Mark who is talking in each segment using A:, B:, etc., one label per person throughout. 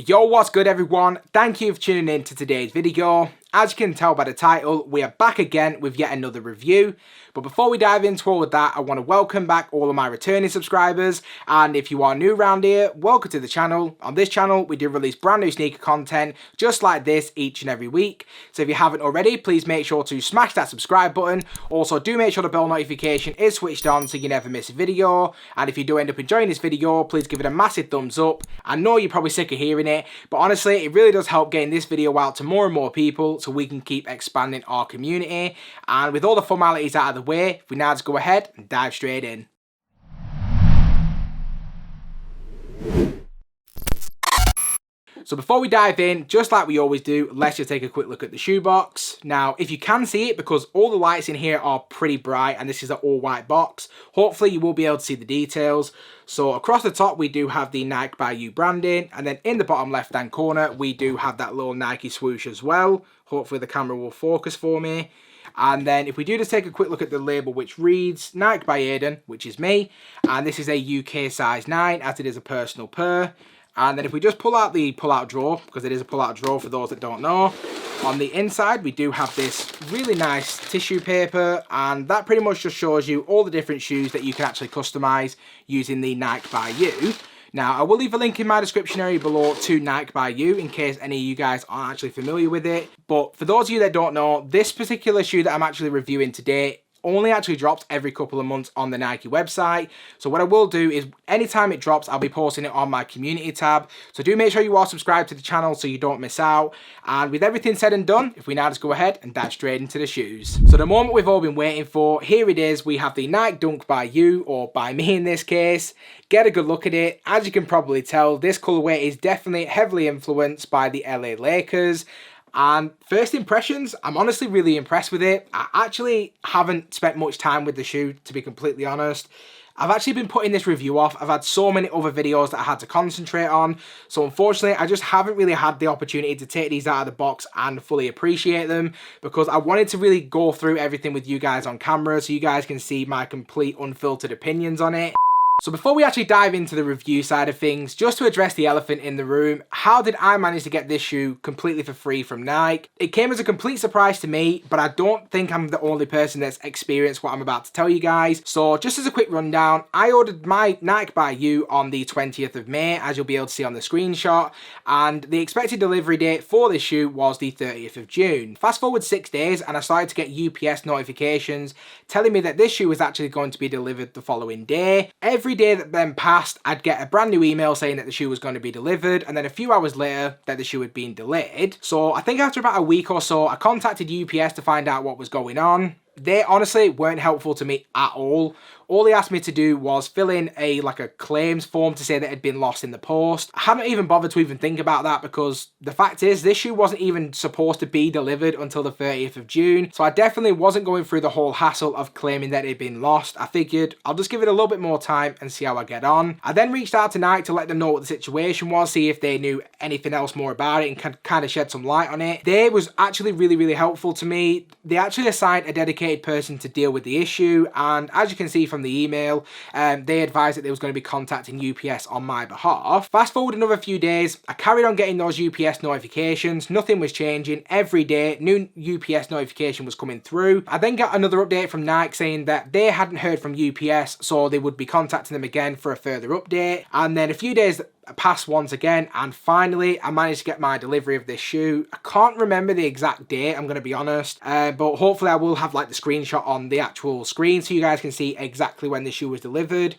A: Yo, what's good everyone? Thank you for tuning in to today's video. As you can tell by the title, we are back again with yet another review. But before we dive into all of that, I want to welcome back all of my returning subscribers. And if you are new around here, welcome to the channel. On this channel, we do release brand new sneaker content just like this each and every week. So if you haven't already, please make sure to smash that subscribe button. Also, do make sure the bell notification is switched on so you never miss a video. And if you do end up enjoying this video, please give it a massive thumbs up. I know you're probably sick of hearing it, but honestly, it really does help getting this video out to more and more people so we can keep expanding our community. And with all the formalities out of the way, we now just go ahead and dive straight in. So before we dive in, just like we always do, let's just take a quick look at the shoebox. Now, if you can see it, because all the lights in here are pretty bright and this is an all white box, hopefully you will be able to see the details. So across the top, we do have the Nike by You branding, and then in the bottom left hand corner, we do have that little Nike swoosh as well. Hopefully the camera will focus for me. And then if we do just take a quick look at the label, which reads Nike by Aiden, which is me, and this is a UK size 9 as it is a personal pair. And then if we just pull out the pull-out drawer, because it is a pull-out drawer for those that don't know, on the inside we do have this really nice tissue paper, and that pretty much just shows you all the different shoes that you can actually customize using the Nike by You. Now, I will leave a link in my description area below to Nike by You in case any of you guys aren't actually familiar with it. But for those of you that don't know, this particular shoe that I'm actually reviewing today only actually drops every couple of months on the Nike website. So what I will do is anytime it drops, I'll be posting it on my community tab. So do make sure you are subscribed to the channel so you don't miss out. And with everything said and done, if we now just go ahead and dive straight into the shoes. So the moment we've all been waiting for, here it is. We have the Nike Dunk by You, or by me in this case. Get a good look at it. As you can probably tell, this colorway is definitely heavily influenced by the LA Lakers. And first impressions, I'm honestly really impressed with it. I actually haven't spent much time with the shoe, to be completely honest. I've actually been putting this review off. I've had so many other videos that I had to concentrate on. So unfortunately, I just haven't really had the opportunity to take these out of the box and fully appreciate them, because I wanted to really go through everything with you guys on camera so you guys can see my complete unfiltered opinions on it. So before we actually dive into the review side of things, just to address the elephant in the room, how did I manage to get this shoe completely for free from Nike? It came as a complete surprise to me, but I don't think I'm the only person that's experienced what I'm about to tell you guys. So just as a quick rundown, I ordered my Nike by You on the 20th of May, as you'll be able to see on the screenshot, and the expected delivery date for this shoe was the 30th of June. Fast forward 6 days and I started to get UPS notifications telling me that this shoe was actually going to be delivered the following day. Every day that then passed, I'd get a brand new email saying that the shoe was going to be delivered, and then a few hours later that the shoe had been delayed. So I think after about a week or so, I contacted UPS to find out what was going on. They honestly weren't helpful to me at all. All they asked me to do was fill in a claims form to say that it had been lost in the post. I hadn't even bothered to even think about that, because the fact is this shoe wasn't even supposed to be delivered until the 30th of June. So I definitely wasn't going through the whole hassle of claiming that it had been lost. I figured I'll just give it a little bit more time and see how I get on. I then reached out to Nike to let them know what the situation was, see if they knew anything else more about it and could kind of shed some light on it. They was actually really helpful to me. They actually assigned a dedicated person to deal with the issue, and as you can see from the email, they advised that they was going to be contacting UPS on my behalf. Fast forward another few days, I carried on getting those UPS notifications. Nothing was changing. Every day, new UPS notification was coming through. I then got another update from Nike saying that they hadn't heard from UPS, so they would be contacting them again for a further update. And then a few days passed once again, and finally I managed to get my delivery of this shoe. I can't remember the exact date, I'm going to be honest, but hopefully I will have the screenshot on the actual screen so you guys can see exactly when the shoe was delivered.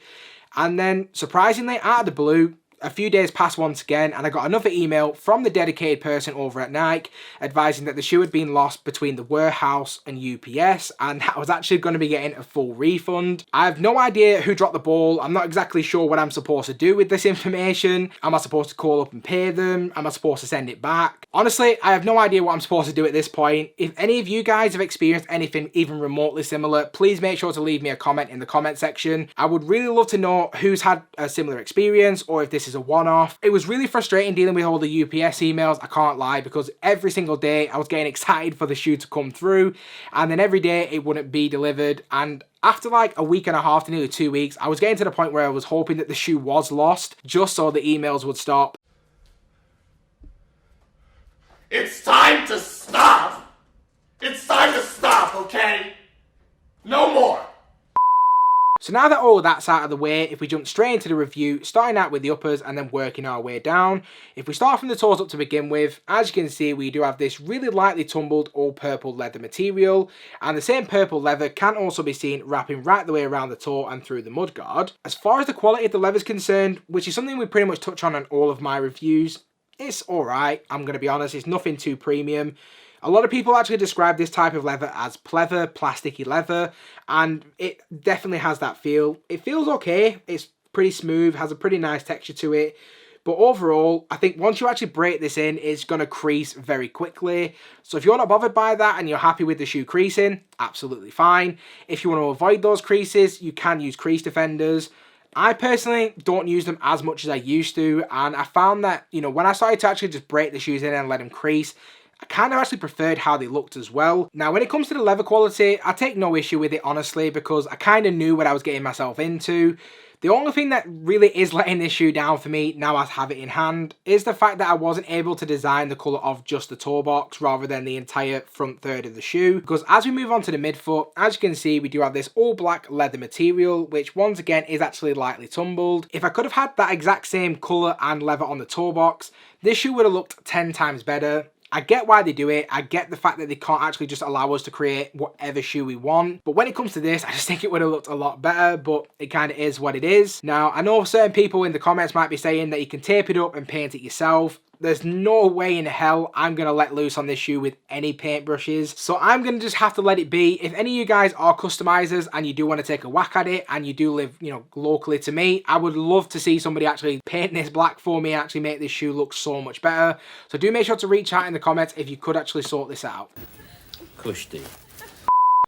A: And then surprisingly, out of the blue, a few days passed once again, and I got another email from the dedicated person over at Nike advising that the shoe had been lost between the warehouse and UPS, and I was actually going to be getting a full refund. I have no idea who dropped the ball. I'm not exactly sure what I'm supposed to do with this information. Am I supposed to call up and pay them? Am I supposed to send it back? Honestly, I have no idea what I'm supposed to do at this point. If any of you guys have experienced anything even remotely similar, please make sure to leave me a comment in the comment section. I would really love to know who's had a similar experience, or if this is a one-off. It was really frustrating dealing with all the UPS emails, I can't lie, because every single day I was getting excited for the shoe to come through, and then every day it wouldn't be delivered. And after a week and a half to nearly 2 weeks, I was getting to the point where I was hoping that the shoe was lost just so the emails would stop.
B: It's time to stop! It's time to stop, okay? No more!
A: So now that all of that's out of the way, if we jump straight into the review, starting out with the uppers and then working our way down. If we start from the toes up to begin with, as you can see, we do have this really lightly tumbled all purple leather material, and the same purple leather can also be seen wrapping right the way around the toe and through the mudguard. As far as the quality of the leather is concerned, which is something we pretty much touch on all of my reviews, it's alright, I'm going to be honest, it's nothing too premium. A lot of people actually describe this type of leather as pleather, plasticky leather, and it definitely has that feel. It feels okay, it's pretty smooth, has a pretty nice texture to it, but overall, I think once you actually break this in, it's going to crease very quickly. So if you're not bothered by that and you're happy with the shoe creasing, absolutely fine. If you want to avoid those creases, you can use crease defenders. I personally don't use them as much as I used to, and I found that, you know, when I started to actually just break the shoes in and let them crease, I kind of actually preferred how they looked as well. Now, when it comes to the leather quality, I take no issue with it, honestly, because I kind of knew what I was getting myself into. The only thing that really is letting this shoe down for me, now I have it in hand, is the fact that I wasn't able to design the colour of just the toe box rather than the entire front third of the shoe. Because as we move on to the midfoot, as you can see, we do have this all black leather material, which once again is actually lightly tumbled. If I could have had that exact same colour and leather on the toe box, this shoe would have looked 10 times better. I get why they do it, I get the fact that they can't actually just allow us to create whatever shoe we want, but when it comes to this, I just think it would have looked a lot better, but it kind of is what it is. Now, I know certain people in the comments might be saying that you can tape it up and paint it yourself. There's no way in hell I'm going to let loose on this shoe with any paintbrushes, so I'm going to just have to let it be. If any of you guys are customizers and you do want to take a whack at it and you do live, you know, locally to me, I would love to see somebody actually paint this black for me and actually make this shoe look so much better. So do make sure to reach out in the comments if you could actually sort this out.
C: Kushti.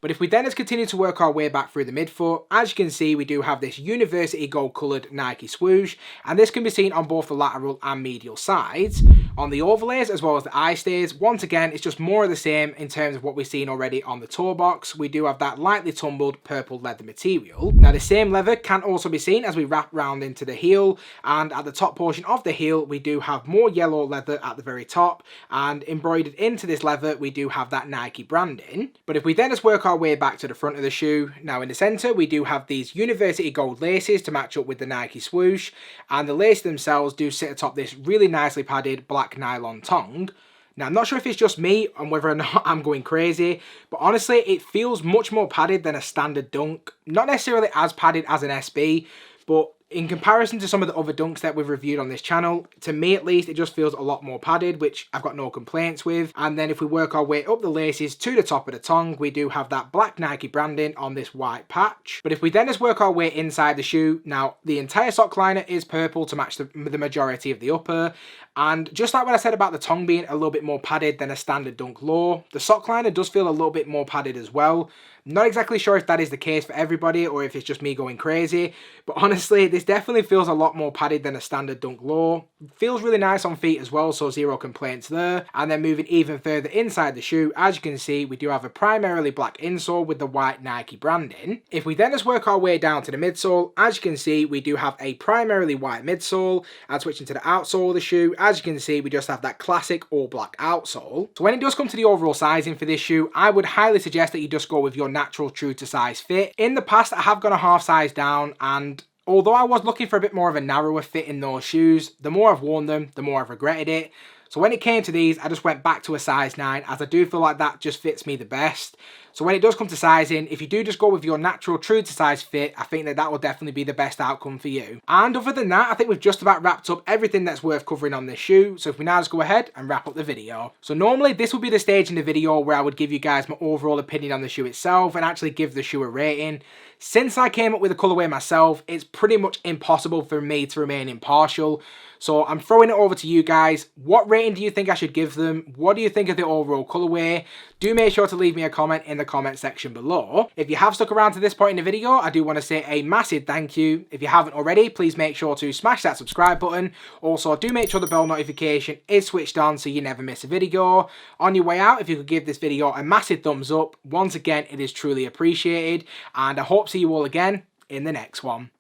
A: But if we then just continue to work our way back through the midfoot, as you can see, we do have this university gold coloured Nike swoosh, and this can be seen on both the lateral and medial sides. On the overlays as well as the eye stays, once again, it's just more of the same in terms of what we've seen already on the toe box. We do have that lightly tumbled purple leather material. Now the same leather can also be seen as we wrap round into the heel, and at the top portion of the heel, we do have more yellow leather at the very top, and embroidered into this leather, we do have that Nike branding. But if we then just work our way back to the front of the shoe, now in the centre we do have these university gold laces to match up with the Nike swoosh, and the laces themselves do sit atop this really nicely padded black nylon tongue. Now I'm not sure if it's just me and whether or not I'm going crazy, but honestly it feels much more padded than a standard dunk. Not necessarily as padded as an SB, but in comparison to some of the other dunks that we've reviewed on this channel, to me at least, it just feels a lot more padded, which I've got no complaints with. And then if we work our way up the laces to the top of the tongue, we do have that black Nike branding on this white patch. But if we then just work our way inside the shoe, now the entire sock liner is purple to match the majority of the upper. And just like what I said about the tongue being a little bit more padded than a standard dunk low, the sock liner does feel a little bit more padded as well. Not exactly sure if that is the case for everybody or if it's just me going crazy, but honestly this definitely feels a lot more padded than a standard dunk low. Feels really nice on feet as well, so zero complaints there. And then moving even further inside the shoe, as you can see, we do have a primarily black insole with the white Nike branding. If we then just work our way down to the midsole, as you can see, we do have a primarily white midsole, and switching to the outsole of the shoe, as you can see, we just have that classic all black outsole. So when it does come to the overall sizing for this shoe, I would highly suggest that you just go with your natural true to size fit. In the past I have gone a half size down, and although I was looking for a bit more of a narrower fit in those shoes, the more I've worn them, the more I've regretted it. So when it came to these, I just went back to a size 9, as I do feel like that just fits me the best. So when it does come to sizing, if you do just go with your natural true to size fit, I think that that will definitely be the best outcome for you. And other than that, I think we've just about wrapped up everything that's worth covering on this shoe. So if we now just go ahead and wrap up the video. So normally this would be the stage in the video where I would give you guys my overall opinion on the shoe itself and actually give the shoe a rating. Since I came up with the colorway myself, it's pretty much impossible for me to remain impartial. So I'm throwing it over to you guys. What rating do you think I should give them? What do you think of the overall colorway? Do make sure to leave me a comment in the comment section below. If you have stuck around to this point in the video, I do want to say a massive thank you. If you haven't already, please make sure to smash that subscribe button. Also, do make sure the bell notification is switched on so you never miss a video. On your way out, if you could give this video a massive thumbs up, once again, it is truly appreciated. And I hope to see you all again in the next one.